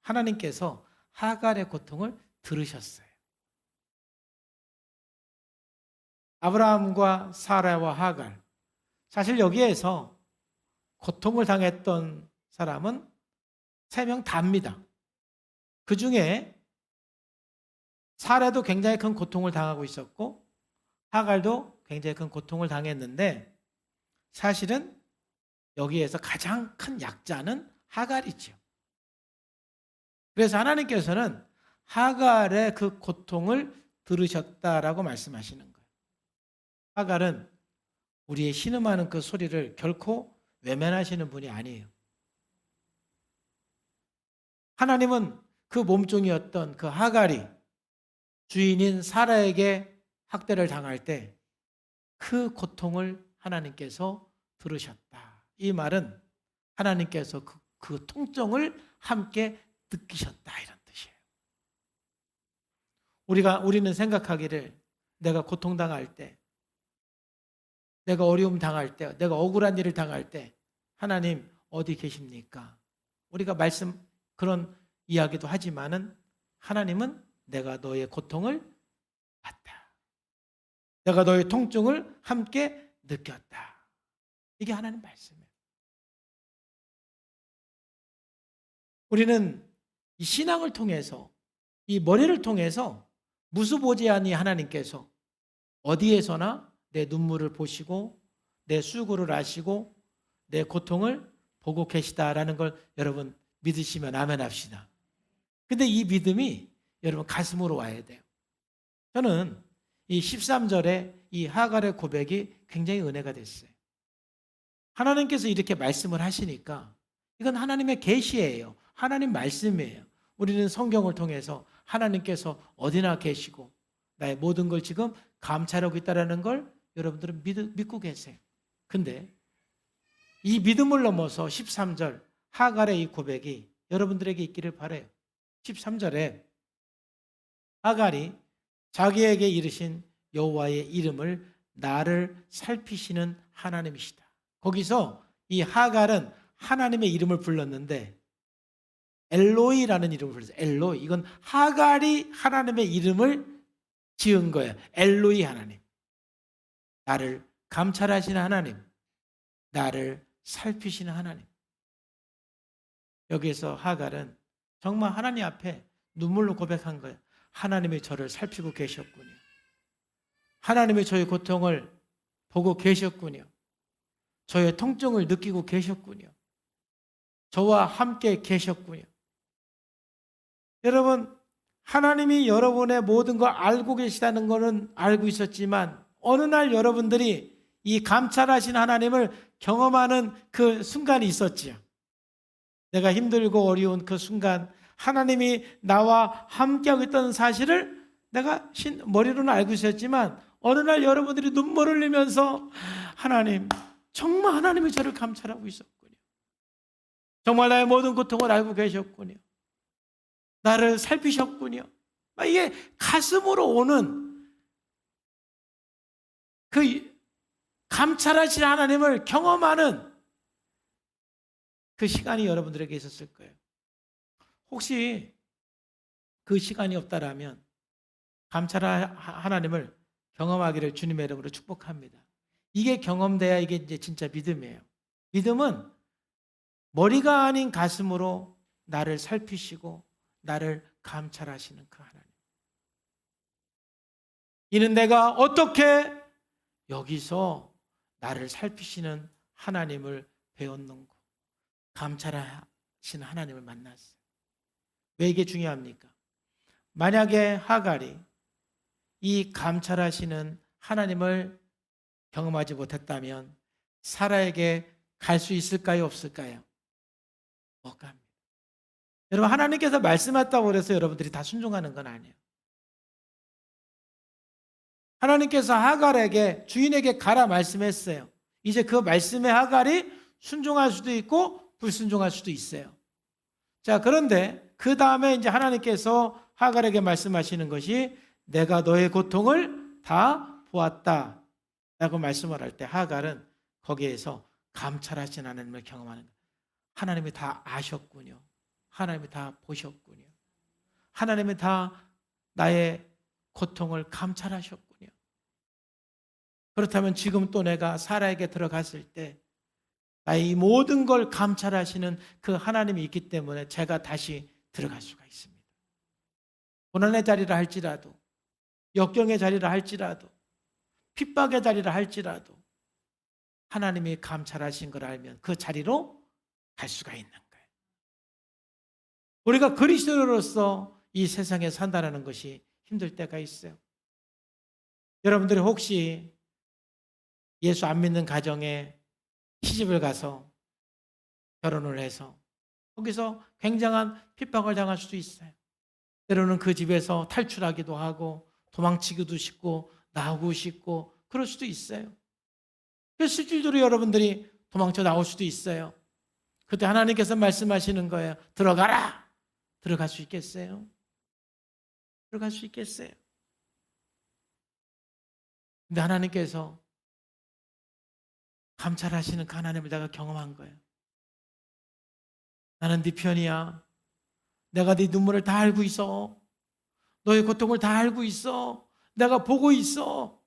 하나님께서 하갈의 고통을 들으셨어요. 아브라함과 사라와 하갈, 사실 여기에서 고통을 당했던 사람은 3명 다입니다. 그 중에 사라도 굉장히 큰 고통을 당하고 있었고 하갈도 굉장히 큰 고통을 당했는데 사실은 여기에서 가장 큰 약자는 하갈이죠. 그래서 하나님께서는 하갈의 그 고통을 들으셨다라고 말씀하시는 거예요. 하갈은 우리의 신음하는 그 소리를 결코 외면하시는 분이 아니에요. 하나님은 그 몸종이었던 그 하갈이 주인인 사라에게 학대를 당할 때 그 고통을 하나님께서 들으셨다. 이 말은 하나님께서 그 통증을 함께 느끼셨다 이런 뜻이에요. 우리는 생각하기를 내가 고통당할 때, 내가 어려움 당할 때, 내가 억울한 일을 당할 때 하나님 어디 계십니까? 우리가 그런 이야기도 하지만은 하나님은 내가 너의 고통을 봤다. 내가 너의 통증을 함께 느꼈다. 이게 하나님 말씀이에요. 우리는 이 신앙을 통해서, 이 머리를 통해서 무수보지하니 하나님께서 어디에서나 내 눈물을 보시고 내 수고를 아시고 내 고통을 보고 계시다라는 걸 여러분 믿으시면 아멘 합시다. 근데 이 믿음이 여러분 가슴으로 와야 돼요. 저는 이 13절에 이 하갈의 고백이 굉장히 은혜가 됐어요. 하나님께서 이렇게 말씀을 하시니까 이건 하나님의 계시예요. 하나님 말씀이에요. 우리는 성경을 통해서 하나님께서 어디나 계시고 나의 모든 걸 지금 감찰하고 있다는 걸 여러분들은 믿고 계세요. 근데 이 믿음을 넘어서 13절 하갈의 이 고백이 여러분들에게 있기를 바라요. 13절에 하갈이 자기에게 이르신 여호와의 이름을 나를 살피시는 하나님이시다. 거기서 이 하갈은 하나님의 이름을 불렀는데 엘로이라는 이름을 불렀어요. 엘로이. 이건 하갈이 하나님의 이름을 지은 거예요. 엘로이 하나님. 나를 감찰하시는 하나님. 나를 살피시는 하나님. 여기에서 하갈은 정말 하나님 앞에 눈물로 고백한 거예요. 하나님이 저를 살피고 계셨군요. 하나님이 저의 고통을 보고 계셨군요. 저의 통증을 느끼고 계셨군요. 저와 함께 계셨군요. 여러분, 하나님이 여러분의 모든 걸 알고 계시다는 것은 알고 있었지만 어느 날 여러분들이 이 감찰하신 하나님을 경험하는 그 순간이 있었지요. 내가 힘들고 어려운 그 순간 하나님이 나와 함께하고 있다는 사실을 내가 머리로는 알고 있었지만 어느 날 여러분들이 눈물을 흘리면서 하나님, 정말 하나님이 저를 감찰하고 있었군요. 정말 나의 모든 고통을 알고 계셨군요. 나를 살피셨군요. 이게 가슴으로 오는 그 감찰하신 하나님을 경험하는 그 시간이 여러분들에게 있었을 거예요. 혹시 그 시간이 없다라면 감찰할 하나님을 경험하기를 주님의 이름으로 축복합니다. 이게 경험돼야 이게 이제 진짜 믿음이에요. 믿음은 머리가 아닌 가슴으로 나를 살피시고 나를 감찰하시는 그 하나님. 이는 내가 어떻게 여기서 나를 살피시는 하나님을 배웠는고, 감찰하시는 하나님을 만났어요. 왜 이게 중요합니까? 만약에 하갈이 이 감찰하시는 하나님을 경험하지 못했다면 사라에게 갈 수 있을까요? 없을까요? 못 갑니다. 여러분, 하나님께서 말씀했다고 해서 여러분들이 다 순종하는 건 아니에요. 하나님께서 하갈에게, 주인에게 가라 말씀했어요. 이제 그 말씀에 하갈이 순종할 수도 있고 불순종할 수도 있어요. 자, 그런데 그 다음에 이제 하나님께서 하갈에게 말씀하시는 것이 내가 너의 고통을 다 보았다 라고 말씀을 할 때 하갈은 거기에서 감찰하신 하나님을 경험하는 거예요. 하나님이 다 아셨군요. 하나님이 다 보셨군요. 하나님이 다 나의 고통을 감찰하셨군요. 그렇다면 지금 또 내가 사라에게 들어갔을 때 나의 이 모든 걸 감찰하시는 그 하나님이 있기 때문에 제가 다시 들어갈 수가 있습니다. 고난의 자리라 할지라도, 역경의 자리라 할지라도, 핍박의 자리라 할지라도 하나님이 감찰하신 걸 알면 그 자리로 갈 수가 있는 거예요. 우리가 그리스도로서 이 세상에 산다는 것이 힘들 때가 있어요. 여러분들이 혹시 예수 안 믿는 가정에 시집을 가서 결혼을 해서 거기서 굉장한 핍박을 당할 수도 있어요. 때로는 그 집에서 탈출하기도 하고 도망치기도 싶고 나오고 싶고 그럴 수도 있어요. 그래서 실질적으로 여러분들이 도망쳐 나올 수도 있어요. 그때 하나님께서 말씀하시는 거예요. 들어가라. 들어갈 수 있겠어요? 들어갈 수 있겠어요? 근데 하나님께서 감찰하시는 그 하나님을 내가 경험한 거예요. 나는 네 편이야. 내가 네 눈물을 다 알고 있어. 너의 고통을 다 알고 있어. 내가 보고 있어.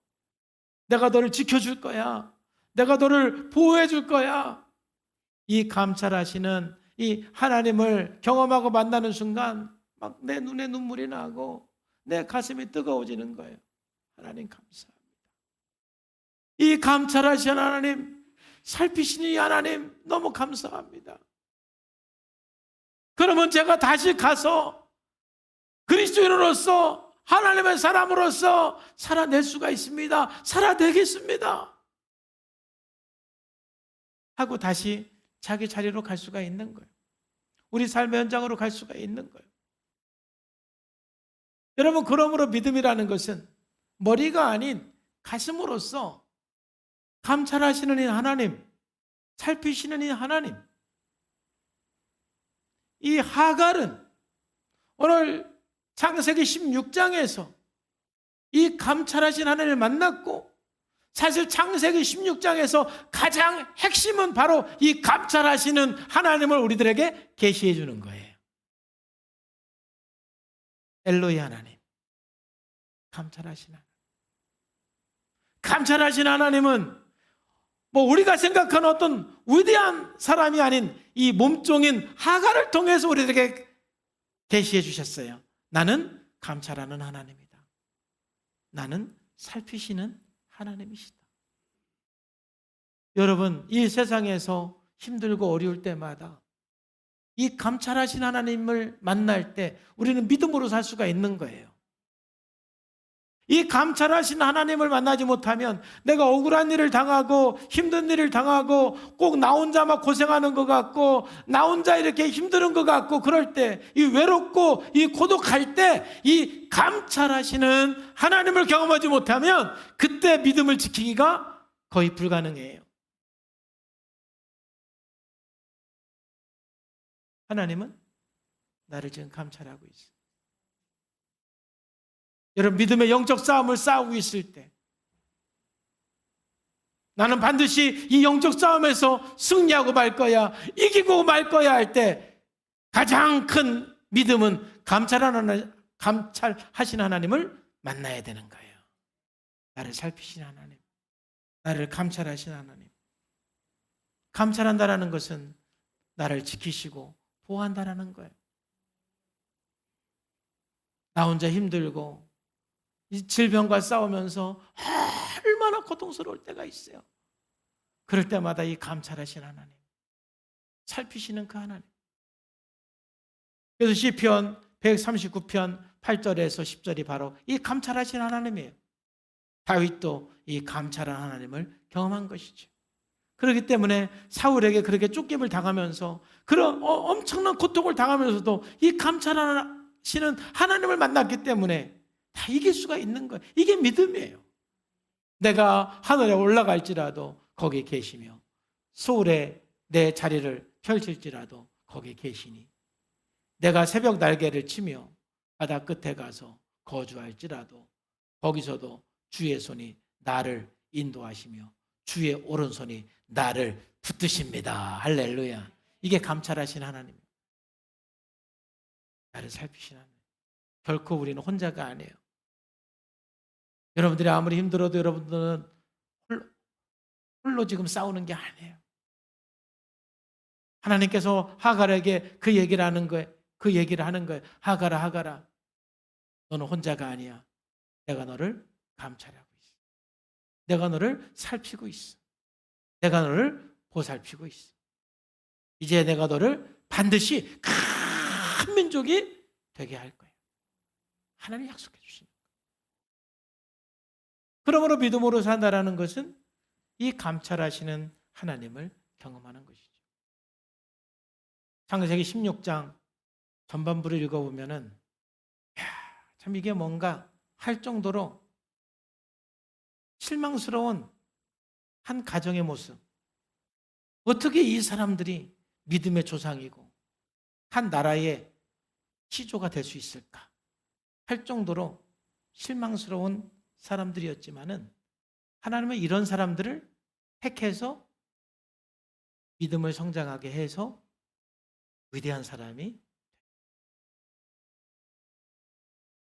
내가 너를 지켜줄 거야. 내가 너를 보호해 줄 거야. 이 감찰하시는 이 하나님을 경험하고 만나는 순간 막 내 눈에 눈물이 나고 내 가슴이 뜨거워지는 거예요. 하나님 감사합니다. 이 감찰하시는 하나님, 살피시는 이 하나님 너무 감사합니다. 그러면 제가 다시 가서 그리스도인으로서 하나님의 사람으로서 살아낼 수가 있습니다. 살아내겠습니다. 하고 다시 자기 자리로 갈 수가 있는 거예요. 우리 삶의 현장으로 갈 수가 있는 거예요. 여러분, 그러므로 믿음이라는 것은 머리가 아닌 가슴으로서 감찰하시는 이 하나님, 살피시는 이 하나님. 이 하갈은 오늘 창세기 16장에서 이 감찰하신 하나님을 만났고, 사실 창세기 16장에서 가장 핵심은 바로 이 감찰하시는 하나님을 우리들에게 계시해 주는 거예요. 엘로이 하나님, 감찰하신 하나님. 감찰하신 하나님은 뭐 우리가 생각하는 어떤 위대한 사람이 아닌 이 몸종인 하갈을 통해서 우리들에게 계시해 주셨어요. 나는 감찰하는 하나님이다. 나는 살피시는 하나님이시다. 여러분, 이 세상에서 힘들고 어려울 때마다 이 감찰하신 하나님을 만날 때 우리는 믿음으로 살 수가 있는 거예요. 이 감찰하신 하나님을 만나지 못하면 내가 억울한 일을 당하고 힘든 일을 당하고 꼭 나 혼자만 고생하는 것 같고 나 혼자 이렇게 힘든 것 같고 그럴 때 이 외롭고 이 고독할 때 이 감찰하시는 하나님을 경험하지 못하면 그때 믿음을 지키기가 거의 불가능해요. 하나님은 나를 지금 감찰하고 있어요. 여러분, 믿음의 영적 싸움을 싸우고 있을 때 나는 반드시 이 영적 싸움에서 승리하고 말 거야, 이기고 말 거야 할 때 가장 큰 믿음은 감찰하신 하나님을 만나야 되는 거예요. 나를 살피신 하나님, 나를 감찰하신 하나님. 감찰한다는 것은 나를 지키시고 보호한다는 거예요. 나 혼자 힘들고 이 질병과 싸우면서 얼마나 고통스러울 때가 있어요. 그럴 때마다 이 감찰하신 하나님, 살피시는 그 하나님. 그래서 시편 139편 8절에서 10절이 바로 이 감찰하신 하나님이에요. 다윗도 이 감찰한 하나님을 경험한 것이죠. 그렇기 때문에 사울에게 그렇게 쫓김을 당하면서 그런 엄청난 고통을 당하면서도 이 감찰하시는 하나님을 만났기 때문에 다 이길 수가 있는 거예요. 이게 믿음이에요. 내가 하늘에 올라갈지라도 거기 계시며 소울에 내 자리를 펼칠지라도 거기 계시니 내가 새벽 날개를 치며 바다 끝에 가서 거주할지라도 거기서도 주의 손이 나를 인도하시며 주의 오른손이 나를 붙드십니다. 할렐루야. 이게 감찰하신 하나님, 나를 살피신 하나님. 결코 우리는 혼자가 아니에요. 여러분들이 아무리 힘들어도 여러분들은 홀로 지금 싸우는 게 아니에요. 하나님께서 하갈에게 그 얘기를 하는 거예요. 그 얘기를 하는 거예요. 하갈아, 하갈아, 너는 혼자가 아니야. 내가 너를 감찰하고 있어. 내가 너를 살피고 있어. 내가 너를 보살피고 있어. 이제 내가 너를 반드시 큰 민족이 되게 할 거예요. 하나님이 약속해 주십니다. 그러므로 믿음으로 산다라는 것은 이 감찰하시는 하나님을 경험하는 것이죠. 창세기 16장 전반부를 읽어보면은 참 이게 뭔가 할 정도로 실망스러운 한 가정의 모습. 어떻게 이 사람들이 믿음의 조상이고 한 나라의 시조가 될 수 있을까 할 정도로 실망스러운 사람들이었지만은 하나님은 이런 사람들을 택해서 믿음을 성장하게 해서 위대한 사람이,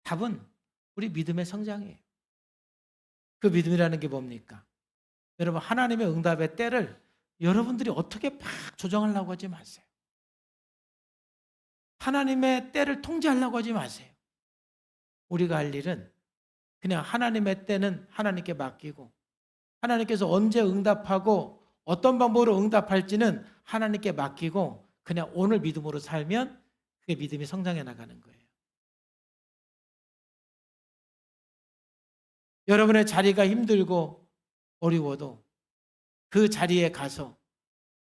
답은 우리 믿음의 성장이에요. 그 믿음이라는 게 뭡니까? 여러분, 하나님의 응답의 때를 여러분들이 어떻게 막 조정하려고 하지 마세요. 하나님의 때를 통제하려고 하지 마세요. 우리가 할 일은 그냥 하나님의 때는 하나님께 맡기고 하나님께서 언제 응답하고 어떤 방법으로 응답할지는 하나님께 맡기고 그냥 오늘 믿음으로 살면 그게 믿음이 성장해 나가는 거예요. 여러분의 자리가 힘들고 어려워도 그 자리에 가서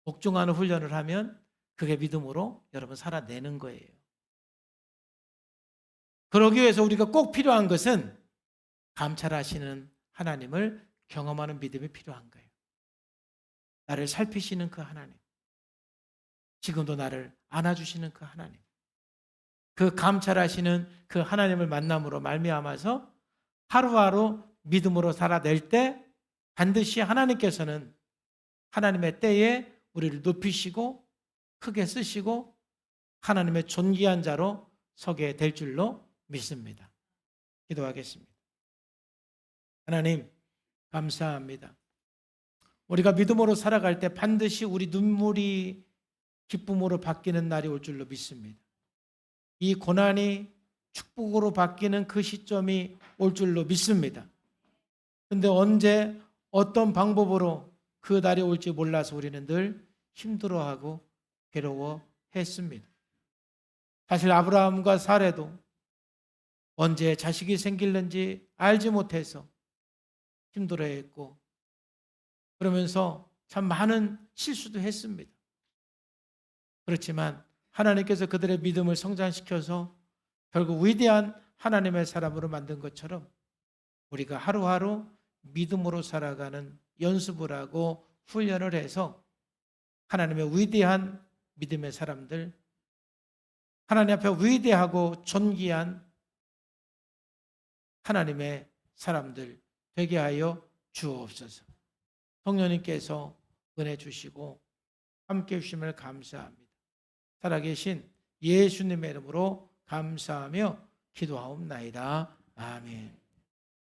복종하는 훈련을 하면 그게 믿음으로 여러분 살아내는 거예요. 그러기 위해서 우리가 꼭 필요한 것은 감찰하시는 하나님을 경험하는 믿음이 필요한 거예요. 나를 살피시는 그 하나님, 지금도 나를 안아주시는 그 하나님, 그 감찰하시는 그 하나님을 만남으로 말미암아서 하루하루 믿음으로 살아낼 때 반드시 하나님께서는 하나님의 때에 우리를 높이시고 크게 쓰시고 하나님의 존귀한 자로 서게 될 줄로 믿습니다. 기도하겠습니다. 하나님, 감사합니다. 우리가 믿음으로 살아갈 때 반드시 우리 눈물이 기쁨으로 바뀌는 날이 올 줄로 믿습니다. 이 고난이 축복으로 바뀌는 그 시점이 올 줄로 믿습니다. 그런데 언제 어떤 방법으로 그 날이 올지 몰라서 우리는 늘 힘들어하고 괴로워했습니다. 사실 아브라함과 사레도 언제 자식이 생길는지 알지 못해서 힘들어했고 그러면서 참 많은 실수도 했습니다. 그렇지만 하나님께서 그들의 믿음을 성장시켜서 결국 위대한 하나님의 사람으로 만든 것처럼 우리가 하루하루 믿음으로 살아가는 연습을 하고 훈련을 해서 하나님의 위대한 믿음의 사람들, 하나님 앞에 위대하고 존귀한 하나님의 사람들 되게 하여 주옵소서. 성령님께서 은혜 주시고 함께 해주심을 감사합니다. 살아계신 예수님의 이름으로 감사하며 기도하옵나이다. 아멘.